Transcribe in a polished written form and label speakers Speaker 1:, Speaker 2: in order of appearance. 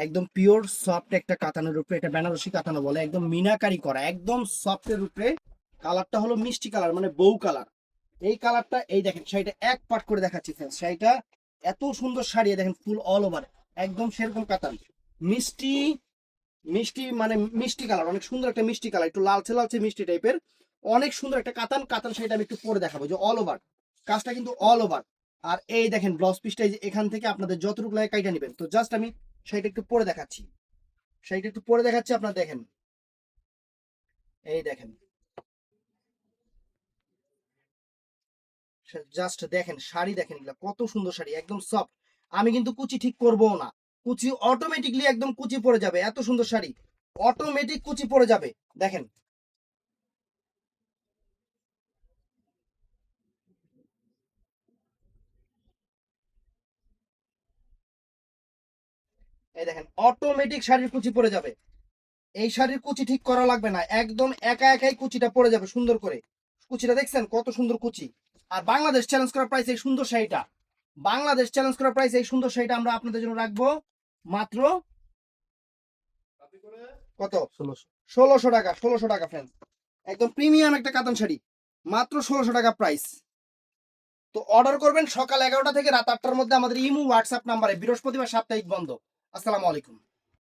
Speaker 1: একদম pure soft একটা কাতানের উপরে, এটা বেনারসি কাতানো বলে, একদম মিনাকারি করা, একদম সফটের উপরে। কালারটা হলো মিষ্টি কালার, মানে বউ কালার। এই কালারটা, এই দেখেন শাড়িটা এক পাট করে দেখাচ্ছি ফ্রেন্ডস। শাড়িটা এত সুন্দর শাড়ি, দেখেন ফুল অল ওভার, একদম সেরকম কাতান, মিষ্টি মিষ্টি মানে মিষ্টি কালার, অনেক সুন্দর একটা মিষ্টি কালার, একটু লালচে লালচে মিষ্টি টাইপের, অনেক সুন্দর একটা কাতান। কাতান শাড়িটা আমি একটু পরে দেখাবো, যে অল ওভার কাজটা কিন্তু অল ওভার। আর এই দেখেন ব্লাউজ পিসটা, এই যে এখান থেকে আপনাদের যতটুকু লাগে কাইটা নেবেন। তো জাস্ট আমি শাড়িটা একটু পরে দেখাচ্ছি, শাড়িটা একটু পরে দেখাচ্ছি, আপনারা দেখেন, এই দেখেন, জাস্ট দেখেন শাড়ি, দেখেন এগুলা কত সুন্দর শাড়ি, একদম সফট। আমি কিন্তু কুচি ঠিক করবো না, কুচি অটোমেটিকলি একদম কুচি পড়ে যাবে, এত সুন্দর শাড়ি অটোমেটিক কুচি পড়ে যাবে। দেখেন, এই দেখেন অটোমেটিক শাড়ির কুচি পড়ে যাবে। এই শাড়ির কুচি ঠিক করা লাগবে না, একদম একা একাই কুচিটা পড়ে যাবে সুন্দর করে। কুচিটা দেখছেন কত সুন্দর কুচি। আর বাংলাদেশ চ্যালেঞ্জ করার প্রাইস এই সুন্দর শাড়িটা, বাংলাদেশ চ্যালেঞ্জ করার প্রাইস এই সুন্দর শাড়িটা আমরা আপনাদের জন্য রাখবো মাত্র কত, 1600 টাকা। 1600 টাকা ফ্রেন্ড, একদম প্রিমিয়াম একটা কাতান শাড়ি, মাত্র 1600 টাকা প্রাইস। তো অর্ডার করবেন সকাল 11টা থেকে রাত 8টার মধ্যে আমাদের ইমো হোয়াটসঅ্যাপ নাম্বারে। বৃহস্পতিবার সাপ্তাহিক বন্ধ। আসসালামু আলাইকুম।